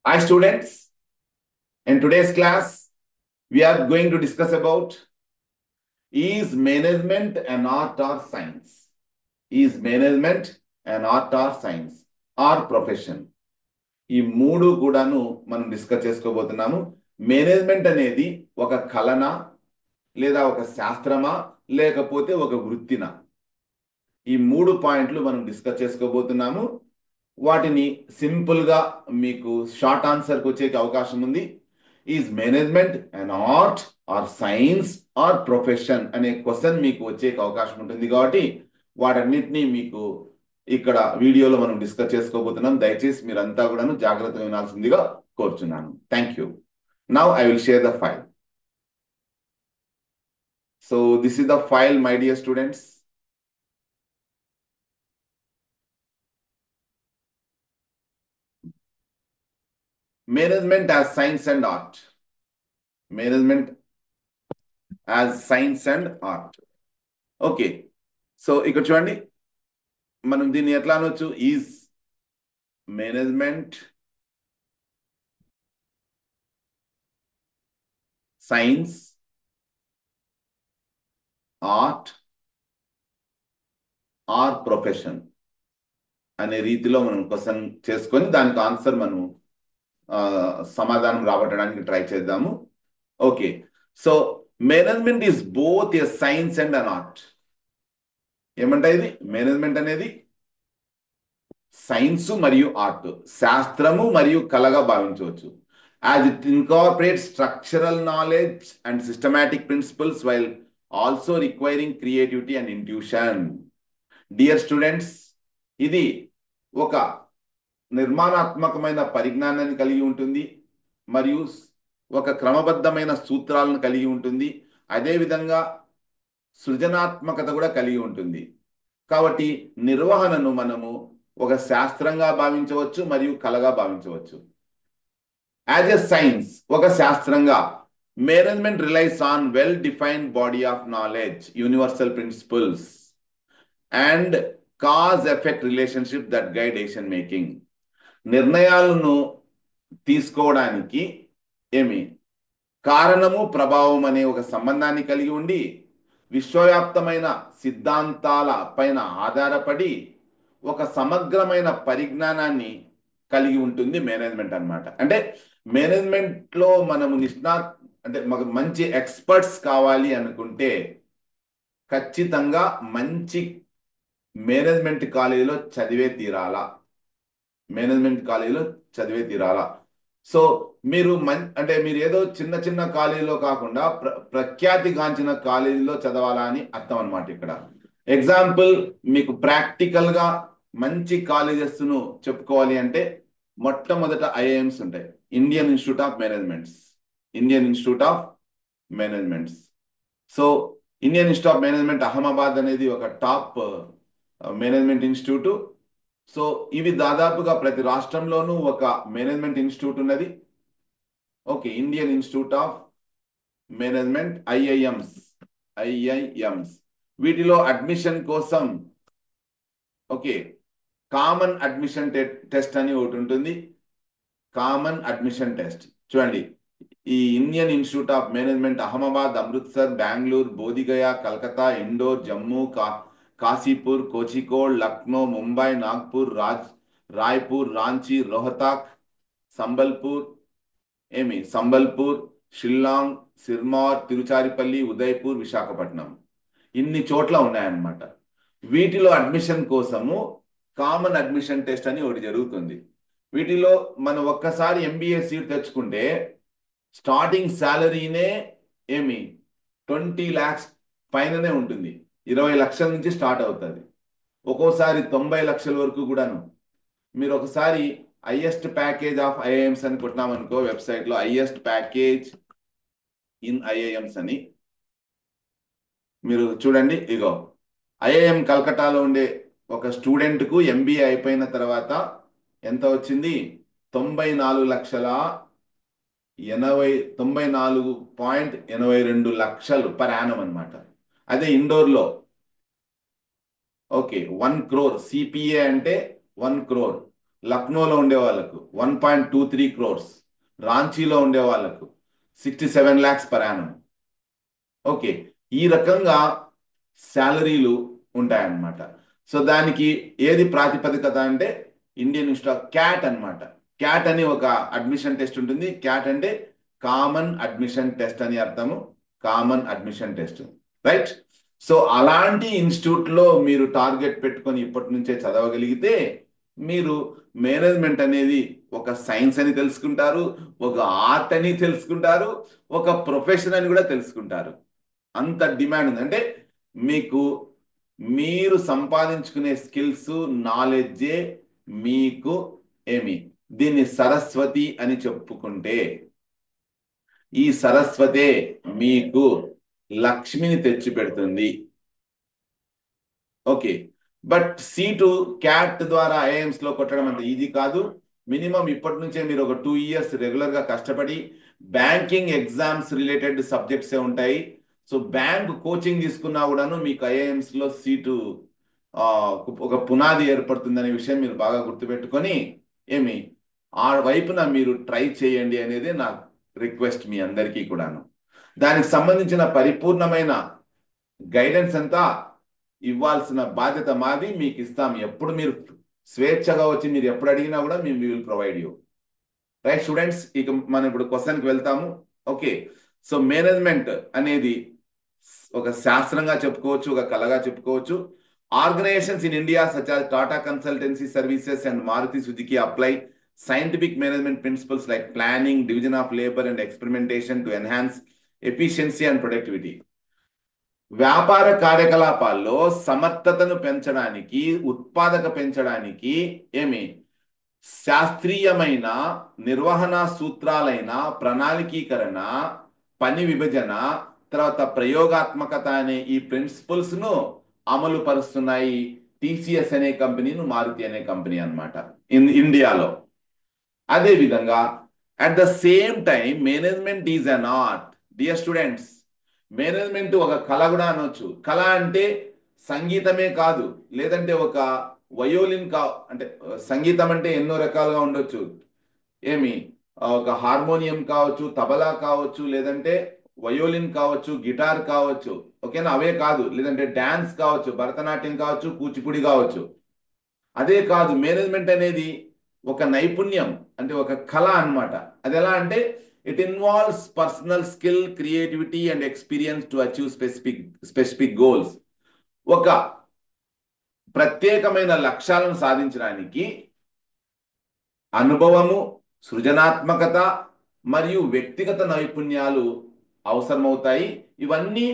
Hi students, in today's class, we are going to discuss about is management an art or science? Is management an art or science or profession? ఈ మూడు కూడాను మనం discuss చేసుకోబోతున్నాము. Management అనేది ఒక కళనా లేదా ఒక శాస్త్రమా లేకపోతే ఒక వృత్తినా? ఈ మూడు పాయింట్లు మనం డిస్కస్ చేసుకోబోతున్నాము. వాటిని సింపుల్ గా మీకు షార్ట్ ఆన్సర్కి వచ్చే అవకాశం ఉంది. Is management an art or science or profession అనే క్వశ్చన్ మీకు వచ్చే అవకాశం ఉంటుంది. కాబట్టి వాటన్నిటినీ మీకు ఇక్కడ వీడియోలో మనం డిస్కస్ చేసుకోబోతున్నాం. దయచేసి మీరంతా కూడా జాగ్రత్తగా వినాల్సిందిగా కోరుచున్నాను. Thank you. Now I will share the file. So this is the file, my dear students. Management as science and art. Management as science and art. Okay, so ఇక్కడ చూడండి, మనం దీన్ని ఎట్లా అనొచ్చు? Is management science, art or profession అనే రీతిలో మనం question చేసుకొని దానికి ఆన్సర్ మనం సమాధానం రాబట్టడానికి ట్రై చేద్దాము. Okay, so management is both a science and an art. ఏమంటే ఇది మేనేజ్మెంట్ అనేది సైన్స్ మరియు ఆర్ట్, శాస్త్రము మరియు కళగా భావించవచ్చు. As it incorporates structural knowledge and systematic principles while also requiring creativity and intuition. Dear students, ఇది ఒక నిర్మాణాత్మకమైన పరిజ్ఞానాన్ని కలిగి ఉంటుంది మరియు ఒక క్రమబద్ధమైన సూత్రాలను కలిగి ఉంటుంది. అదేవిధంగా సృజనాత్మకత కూడా కలిగి ఉంటుంది. కాబట్టి నిర్వహణను మనము ఒక శాస్త్రంగా భావించవచ్చు మరియు కళగా భావించవచ్చు. యాజ్ ఎ సైన్స్, ఒక శాస్త్రంగా management relies on well defined body of knowledge, universal principles and cause effect relationship that guide decision making. నిర్ణయాలను తీసుకోవడానికి కారణము ప్రభావం అనే ఒక సంబంధాన్ని కలిగి ఉండి విశ్వవ్యాప్తమైన సిద్ధాంతాల పైన ఆధారపడి ఒక సమగ్రమైన పరిజ్ఞానాన్ని కలిగి ఉంటుంది మేనేజ్మెంట్ అన్నమాట. అంటే మేనేజ్మెంట్ లో మనము అంటే మంచి ఎక్స్పర్ట్స్ కావాలి అనుకుంటే ఖచ్చితంగా మంచి మేనేజ్మెంట్ కాలేజీలో చదివే తీరాలా. సో మీరు అంటే మీరు ఏదో చిన్న చిన్న కాలేజీలో కాకుండా ప్రఖ్యాతిగాంచిన కాలేజీలో చదవాలా అని అర్థం అనమాట. ఇక్కడ ఎగ్జాంపుల్ మీకు ప్రాక్టికల్ గా మంచి కాలేజెస్ ను చెప్పుకోవాలి అంటే మొట్టమొదట ఐఐఎంస్ ఉంటాయి, Indian Institute of managements. So Indian Institute of Management Ahmedabad అనేది ఒక టాప్ మేనేజ్మెంట్ ఇన్స్టిట్యూట్. సో ఇవి దాదాపుగా ప్రతి రాష్ట్రంలోనూ ఒక మేనేజ్మెంట్ ఇన్స్టిట్యూట్ ఉన్నది. Okay, Indian Institute of Management, IIMs. వీటిలో అడ్మిషన్ కోసం ఓకే కామన్ అడ్మిషన్ టెస్ట్ అని ఒకటి ఉంటుంది. కామన్ అడ్మిషన్ టెస్ట్ చూడండి, ఈ Indian Institute of Management Ahmedabad, Amritsar, Bengaluru, Bodhgaya, Calcutta, Indore, Jammu, Kashipur, Kozhikode, Lucknow, Mumbai, Nagpur, Raipur, Ranchi, Rohtak, Sambalpur, Shillong, Sirmaur, Tiruchirappalli, Udaipur, Visakhapatnam, ఇన్ని చోట్ల ఉన్నాయన్నమాట. వీటిలో అడ్మిషన్ కోసము కామన్ అడ్మిషన్ టెస్ట్ అని ఒకటి జరుగుతుంది. వీటిలో మనం ఒక్కసారి ఎంబీఏ సీట్ తెచ్చుకుంటే స్టార్టింగ్ శాలరీనే 20 lakhs పైననే ఉంటుంది. 20 లక్షల నుంచి స్టార్ట్ అవుతుంది. ఒక్కోసారి 90 లక్షల వరకు కూడాను. మీరు ఒకసారి హైయెస్ట్ ప్యాకేజ్ ఆఫ్ ఐఐఎంస్ అని కొట్టినామనుకో వెబ్సైట్ లో, హైయెస్ట్ ప్యాకేజ్ ఇన్ ఐఐఎంస్ అని మీరు చూడండి. ఇగో ఐఐఎం కల్కటాలో ఉండే ఒక స్టూడెంట్ కు ఎంబీఏ అయిపోయిన తర్వాత ఎంత వచ్చింది? 94.82 లక్షలు పర్ యానం అనమాట. అదే ఇండోర్లో ఓకే 1 crore సిపిఏ అంటే 1 crore. లక్నోలో ఉండే వాళ్ళకు 1.23 crores, రాంచీలో ఉండే వాళ్ళకు 67 lakhs per annum. ఓకే, ఈ రకంగా శాలరీలు ఉంటాయన్నమాట. సో దానికి ఏది ప్రాతిపదికత అంటే ఇండియన్ ఇన్స్టిట్యూట్ ఆఫ్ క్యాట్ అన్నమాట. క్యాట్ అని ఒక అడ్మిషన్ టెస్ట్ ఉంటుంది. క్యాట్ అంటే కామన్ అడ్మిషన్ టెస్ట్ అని అర్థము, common admission test, right? So అలాంటి ఇన్స్టిట్యూట్లో మీరు టార్గెట్ పెట్టుకొని ఇప్పటి నుంచే చదవగలిగితే మీరు మేనేజ్మెంట్ అనేది ఒక సైన్స్ అని తెలుసుకుంటారు, ఒక ఆర్ట్ అని తెలుసుకుంటారు, ఒక ప్రొఫెషన్ అని కూడా తెలుసుకుంటారు. అంత డిమాండ్ ఉంది. అంటే మీకు మీరు సంపాదించుకునే స్కిల్స్, నాలెడ్జే మీకు ఏమి దీన్ని సరస్వతి అని చెప్పుకుంటే, ఈ సరస్వతే మీకు లక్ష్మిని తెచ్చి పెడుతుంది. ఓకే, బట్ సీటు క్యాట్ ద్వారా ఐఐఎమ్స్ లో కొట్టడం అంత ఈజీ కాదు. మినిమం ఇప్పటి నుంచే మీరు ఒక 2 years రెగ్యులర్ గా కష్టపడి బ్యాంకింగ్ ఎగ్జామ్స్ రిలేటెడ్ సబ్జెక్ట్సే ఉంటాయి. సో బ్యాంక్ కోచింగ్ తీసుకున్నా కూడాను మీకు ఐఐఎమ్స్ లో సీటు ఒక పునాది ఏర్పడుతుందనే విషయం మీరు బాగా గుర్తుపెట్టుకొని ఏమి ఆ వైపున మీరు ట్రై చేయండి అనేది నా రిక్వెస్ట్ మీ అందరికీ కూడాను. దానికి సంబంధించిన పరిపూర్ణమైన గైడెన్స్ అంతా ఇవ్వాల్సిన బాధ్యత మాది, మీకు ఇస్తాం. ఎప్పుడు మీరు స్వేచ్ఛగా వచ్చి మీరు ఎప్పుడు అడిగినా కూడా మేము will provide you. Right students, ఇక మనం ఇప్పుడు క్వశ్చన్కి వెళ్తాము. ఓకే, సో మేనేజ్మెంట్ అనేది ఒక శాస్త్రంగా చెప్పుకోవచ్చు, ఒక కళగా చెప్పుకోవచ్చు. Organizations in India such as Tata Consultancy Services and Maruti Suzuki apply scientific management principles like planning, division of labor and experimentation to enhance efficiency and productivity. వ్యాపార కార్యకలాపాల్లో సమర్థతను పెంచడానికి, ఉత్పాదక పెంచడానికి ఏమి శాస్త్రీయమైన నిర్వహణ సూత్రాలైన ప్రణాళికీకరణ, పని విభజన, తర్వాత ప్రయోగాత్మకత అనే ఈ ప్రిన్సిపల్స్ ను అమలు పరుస్తున్నాయి టీసీఎస్ అనే కంపెనీను, మారుతి అనే కంపెనీ అన్నమాట ఇండియాలో. అదే విధంగా at the same time management is an art. Dear students, management ఒక కళ కూడా అనొచ్చు. కళ అంటే సంగీతమే కాదు, లేదంటే ఒక వయోలిన్ అంటే సంగీతం అంటే ఎన్నో రకాలుగా ఉండొచ్చు. ఏమి ఒక హార్మోనియం కావచ్చు, తబలా కావచ్చు, లేదంటే వయోలిన్ కావచ్చు, గిటార్ కావచ్చు. ఓకేనా? అవే కాదు, లేదంటే డాన్స్ కావచ్చు, భరతనాట్యం కావచ్చు, కూచిపూడి కావచ్చు. అదే కాదు, మేనేజ్మెంట్ అనేది ఒక నైపుణ్యం, అంటే ఒక కళ అన్నమాట. అది ఎలా అంటే it involves personal skill, creativity and experience to achieve specific goals. ఒక ప్రత్యేకమైన లక్ష్యాలను సాధించడానికి అనుభవము, సృజనాత్మకత మరియు వ్యక్తిగత నైపుణ్యాలు అవసరమవుతాయి. ఇవన్నీ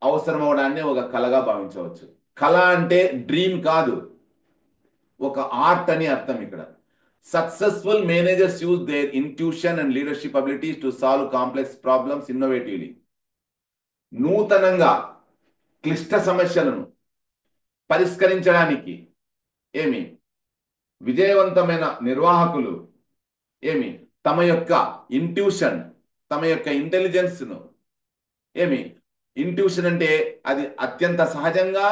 అవసరమవడాన్ని ఒక కళగా భావించవచ్చు. కళ అంటే డ్రీమ్ కాదు, ఒక ఆర్ట్ అని అర్థం ఇక్కడ. Successful managers use their intuition and leadership abilities to solve complex problems innovatively. నూతనంగా క్లిష్ట సమస్యలను పరిష్కరించడానికి ఏమి విజయవంతమైన నిర్వాహకులు ఏమి తమ యొక్క ఇంట్యూషన్, తమ యొక్క ఇంటెలిజెన్స్ను ఏమి ఇంట్యూషన్ అంటే అది అత్యంత సహజంగా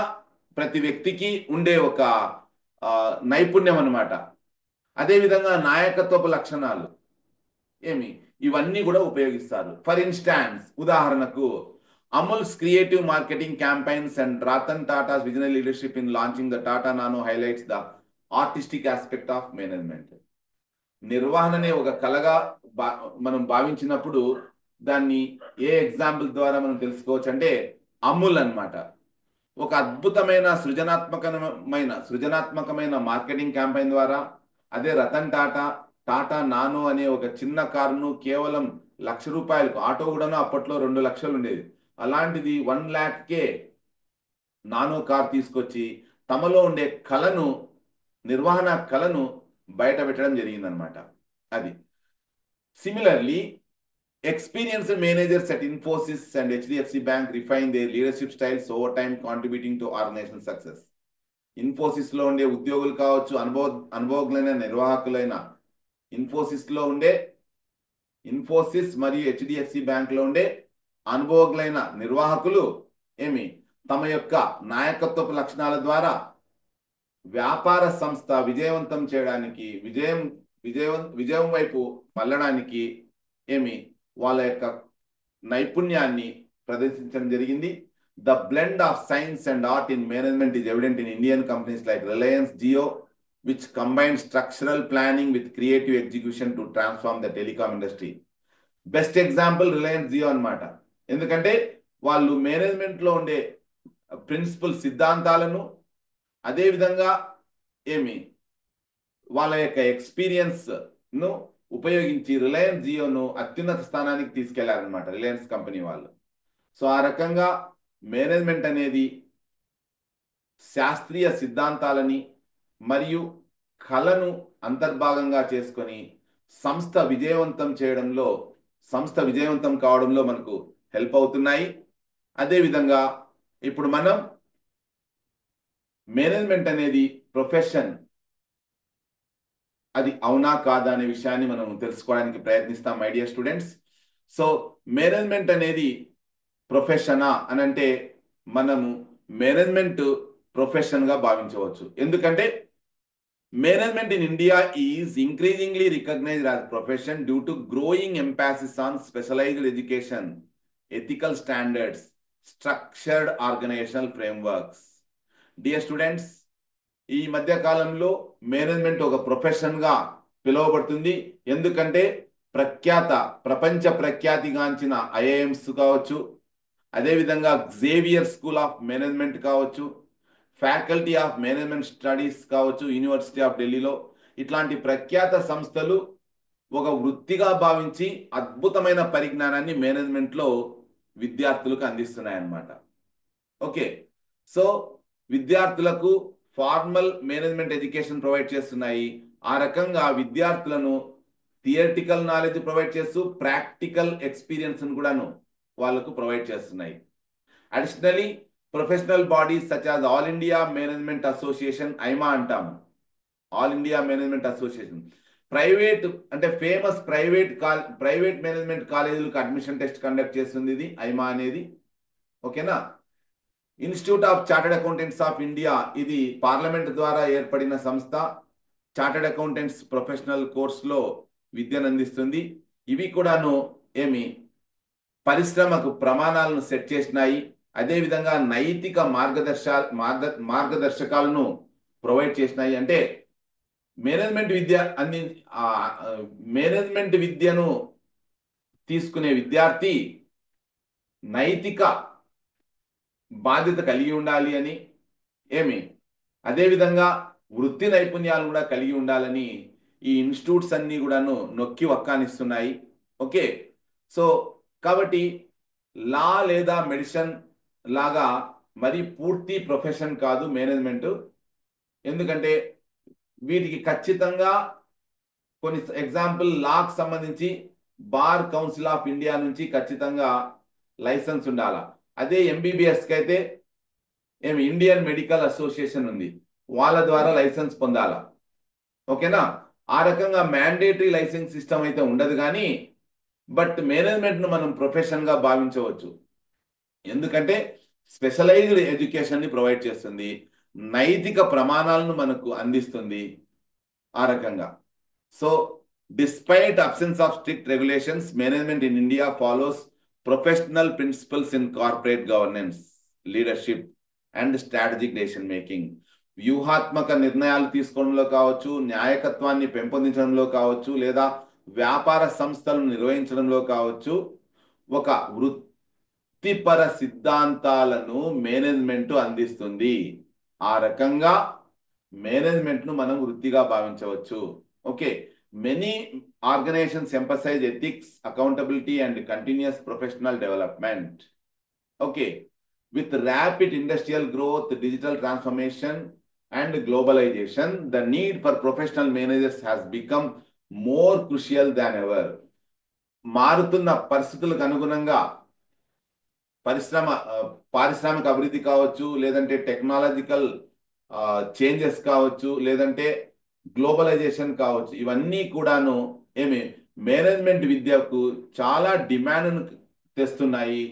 ప్రతి వ్యక్తికి ఉండే ఒక నైపుణ్యం అన్నమాట. అదేవిధంగా నాయకత్వపు లక్షణాలు ఏమి ఇవన్నీ కూడా ఉపయోగిస్తారు. ఫర్ ఇన్స్టాన్స్, ఉదాహరణకు Amul's creative marketing campaigns and Ratan Tata's visionary leadership in launching the Tata Nano highlights the artistic aspect of management. నిర్వహణనే ఒక కళగా మనం భావించినప్పుడు దాన్ని ఏ ఎగ్జాంపుల్ ద్వారా మనం తెలుసుకోవచ్చు అంటే అమూల్ అన్నమాట. ఒక అద్భుతమైన సృజనాత్మకమైన మార్కెటింగ్ క్యాంపెయిన్ ద్వారా. అదే రతన్ టాటా టాటా నానో అనే ఒక చిన్న కారును కేవలం ₹1,00,000, ఆటో కూడాను అప్పట్లో 2 లక్షలు ఉండేది, అలాంటిది 1 lakh నానో కార్ తీసుకొచ్చి తమలో ఉండే కళను, నిర్వహణ కళను బయట పెట్టడం జరిగిందనమాట. అది similarly experienced managers at Infosys and HDFC Bank refine their leadership styles over time, contributing to organizational success. Infosys లో ఉండే ఉద్యోగులు కావచ్చు, అనుభవజ్ఞులైన నిర్వాహకులైన ఇన్ఫోసిస్ మరియు హెచ్డిఎఫ్సి బ్యాంక్ లో ఉండే అనుభవజ్ఞులైన నిర్వాహకులు ఏమి తమ యొక్క నాయకత్వపు లక్షణాల ద్వారా వ్యాపార సంస్థ విజయవంతం చేయడానికి విజయం వైపు మళ్ళడానికి ఏమి వాళ్ళ యొక్క నైపుణ్యాన్ని ప్రదర్శించడం జరిగింది. The blend of science and art in management is evident in Indian companies like Reliance Jio, which combines structural planning with creative execution to transform the telecom industry. Best example Reliance Jio అన్నమాట. ఎందుకంటే వాళ్ళు మేనేజ్మెంట్లో ఉండే ప్రిన్సిపల్ సిద్ధాంతాలను అదేవిధంగా వాళ్ళ యొక్క ఎక్స్పీరియన్స్ను ఉపయోగించి రిలయన్స్ జియోను అత్యున్నత స్థానానికి తీసుకెళ్లారనమాట రిలయన్స్ కంపెనీ వాళ్ళు. సో ఆ రకంగా మేనేజ్మెంట్ అనేది శాస్త్రీయ సిద్ధాంతాలని మరియు కళను అంతర్భాగంగా చేసుకొని సంస్థ విజయవంతం కావడంలో మనకు హెల్ప్ అవుతున్నాయి. అదేవిధంగా ఇప్పుడు మనం మేనేజ్మెంట్ అనేది ప్రొఫెషన్, అది అవునా కాదా అనే విషయాన్ని మనం తెలుసుకోవడానికి ప్రయత్నిస్తాం my dear students. So management అనేది ప్రొఫెషనా అని అంటే మనము మేనేజ్మెంట్ ప్రొఫెషన్గా భావించవచ్చు. ఎందుకంటే management in India is increasingly recognized as profession due to growing emphasis on specialized education, ethical standards, structured organizational frameworks. Dear students, ఈ మధ్య కాలంలో మేనేజ్మెంట్ ఒక ప్రొఫెషన్గా పిలువబడుతుంది. ఎందుకంటే ప్రపంచ ప్రఖ్యాతిగాంచిన ఐఐఎమ్స్ కావచ్చు, అదేవిధంగా జేవియర్ స్కూల్ ఆఫ్ మేనేజ్మెంట్ కావచ్చు, ఫ్యాకల్టీ ఆఫ్ మేనేజ్మెంట్ స్టడీస్ కావచ్చు యూనివర్సిటీ ఆఫ్ ఢిల్లీలో, ఇట్లాంటి ప్రఖ్యాత సంస్థలు ఒక వృత్తిగా భావించి అద్భుతమైన పరిజ్ఞానాన్ని మేనేజ్మెంట్లో విద్యార్థులకు అందిస్తున్నాయి అన్నమాట. ఓకే, సో విద్యార్థులకు ఫార్మల్ మేనేజ్మెంట్ ఎడ్యుకేషన్ ప్రొవైడ్ చేస్తున్నాయి. ఆ రకంగా విద్యార్థులను థియరిటికల్ నాలెడ్జ్ ప్రొవైడ్ చేస్తూ ప్రాక్టికల్ ఎక్స్పీరియన్స్ కూడాను వాళ్ళకు ప్రొవైడ్ చేస్తున్నాయి. Additionally professional bodies such as all India management association, AIMA అంటాము, all India management association, famous private management కాలేజీలకు అడ్మిషన్ టెస్ట్ కండక్ట్ చేస్తుంది ఇది ఐమా అనేది. ఓకేనా. Institute of chartered accountants of India, ఇది పార్లమెంట్ ద్వారా ఏర్పడిన సంస్థ. చార్టర్డ్ అకౌంటెంట్స్ ప్రొఫెషనల్ కోర్సులో విద్యను అందిస్తుంది. ఇవి కూడాను పరిశ్రమకు ప్రమాణాలను సెట్ చేసినాయి. అదేవిధంగా నైతిక మార్గదర్శకాలను ప్రొవైడ్ చేసినాయి. అంటే మేనేజ్మెంట్ విద్యను తీసుకునే విద్యార్థి నైతిక బాధ్యత కలిగి ఉండాలి అని, అదేవిధంగా వృత్తి నైపుణ్యాలు కూడా కలిగి ఉండాలని ఈ ఇన్స్టిట్యూట్స్ అన్ని కూడాను నొక్కి వక్కానిస్తున్నాయి. ఓకే, సో కాబట్టి లా లేదా మెడిసిన్ లాగా మరి పూర్తి ప్రొఫెషన్ కాదు మేనేజ్మెంట్. ఎందుకంటే వీటికి ఖచ్చితంగా కొన్ని ఎగ్జాంపుల్ లాకు సంబంధించి బార్ కౌన్సిల్ ఆఫ్ ఇండియా నుంచి ఖచ్చితంగా లైసెన్స్ ఉండాలా. అదే ఎంబీబీఎస్కి అయితే ఇండియన్ మెడికల్ అసోసియేషన్ ఉంది, వాళ్ళ ద్వారా లైసెన్స్ పొందాలా. ఓకేనా. ఆ రకంగా మ్యాండేటరీ లైసెన్స్ సిస్టమ్ అయితే ఉండదు, కానీ బట్ మేనేజ్మెంట్ను మనం ప్రొఫెషన్గా భావించవచ్చు. ఎందుకంటే స్పెషలైజ్డ్ ఎడ్యుకేషన్ని ప్రొవైడ్ చేస్తుంది, నైతిక ప్రమాణాలను మనకు అందిస్తుంది ఆ రకంగా. So despite absence of strict regulations, management in India follows professional principles in corporate governance, leadership and strategic decision making. వ్యూహాత్మక నిర్ణయాలు తీసుకోవడంలో కావచ్చు, న్యాయకత్వాన్ని పెంపొందించడంలో కావచ్చు, లేదా వ్యాపార సంస్థలను నిర్వహించడంలో కావచ్చు, ఒక వృత్తిపర సిద్ధాంతాలను మేనేజ్మెంట్ అందిస్తుంది. ఆ రకంగా మేనేజ్మెంట్ను మనం వృత్తిగా భావించవచ్చు. Okay, many organizations emphasize ethics, accountability and continuous professional development. Okay, with rapid industrial growth, digital transformation and globalization, the need for professional managers has become more crucial than ever. మారుతున్న పరిస్థితులకు అనుగుణంగా పారిశ్రామిక అభివృద్ధి కావచ్చు, లేదంటే టెక్నాలజికల్ చేంజెస్ కావచ్చు, లేదంటే globalisation కావచ్చు, ఇవన్నీ కూడాను మేనేజ్మెంట్ విద్యకు చాలా డిమాండ్ను తెస్తున్నాయి.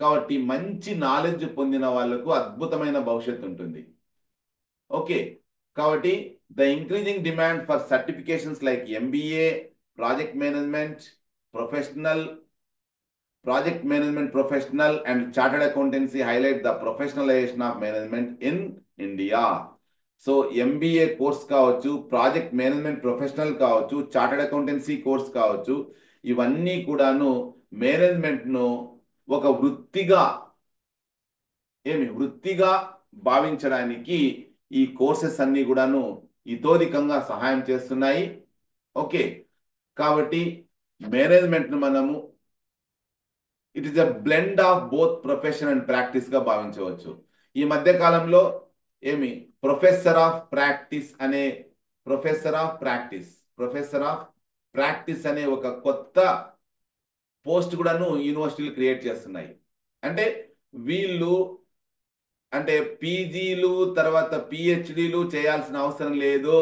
కాబట్టి మంచి నాలెడ్జ్ పొందిన వాళ్లకు అద్భుతమైన భవిష్యత్తు ఉంటుంది. ఓకే, కాబట్టి the increasing demand for certifications like MBA, project management professional project management professional and chartered accountancy highlight the professionalization of management in India. So MBA course కావచ్చు, ప్రాజెక్ట్ మేనేజ్మెంట్ ప్రొఫెషనల్ కావచ్చు, chartered accountancy course కావచ్చు, ఇవన్నీ కూడాను మేనేజ్మెంట్ను ఒక వృత్తిగా భావించడానికి ఈ courses అన్ని కూడాను ఇతోధికంగా సహాయం చేస్తున్నాయి. ఓకే, కాబట్టి మేనేజ్మెంట్ను మనము it is a blend of both profession and practice గా భావించవచ్చు. ఈ మధ్య కాలంలో ప్రొఫెసర్ ఆఫ్ ప్రాక్టీస్ అనే ఒక కొత్త పోస్ట్ కూడాను యూనివర్సిటీలు క్రియేట్ చేస్తున్నాయి. అంటే వీళ్ళు పీజీలు తర్వాత పిహెచ్డీలు చేయాల్సిన అవసరం లేదు.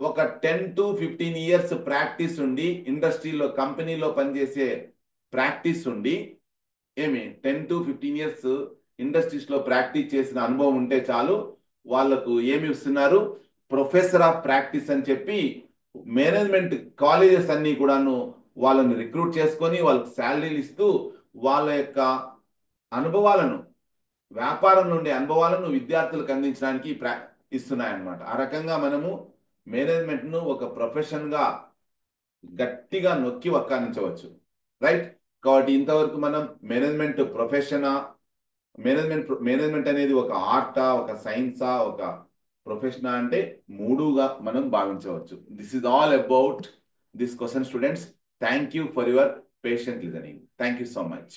ఒక 10 to 15 ఇయర్స్ ప్రాక్టీస్ ఉండి, ఇండస్ట్రీలో కంపెనీలో పనిచేసే ప్రాక్టీస్ ఉండి 10 to 15 ఇయర్స్ ఇండస్ట్రీస్ లో ప్రాక్టీస్ చేసిన అనుభవం ఉంటే చాలు, వాళ్ళకు ఏమి ఇస్తున్నారు, ప్రొఫెసర్ ఆఫ్ ప్రాక్టీస్ అని చెప్పి మేనేజ్మెంట్ కాలేజెస్ అన్ని కూడాను వాళ్ళని రిక్రూట్ చేసుకొని వాళ్ళకి శాలరీలు ఇస్తూ వాళ్ళ యొక్క అనుభవాలను, వ్యాపారం నుండి అనుభవాలను విద్యార్థులకు అందించడానికి ఇస్తున్నాయన్నమాట. ఆ రకంగా మనము మేనేజ్మెంట్ను ఒక ప్రొఫెషన్గా గట్టిగా నొక్కి వక్కానించవచ్చు. రైట్, కాబట్టి ఇంతవరకు మనం మేనేజ్మెంట్ అనేది ఒక ఆర్టా, ఒక సైన్సా, ఒక ప్రొఫెషనా అంటే మూడుగా మనం భావించవచ్చు. This is all about this question students. Thank you for your patient listening. Thank you so much.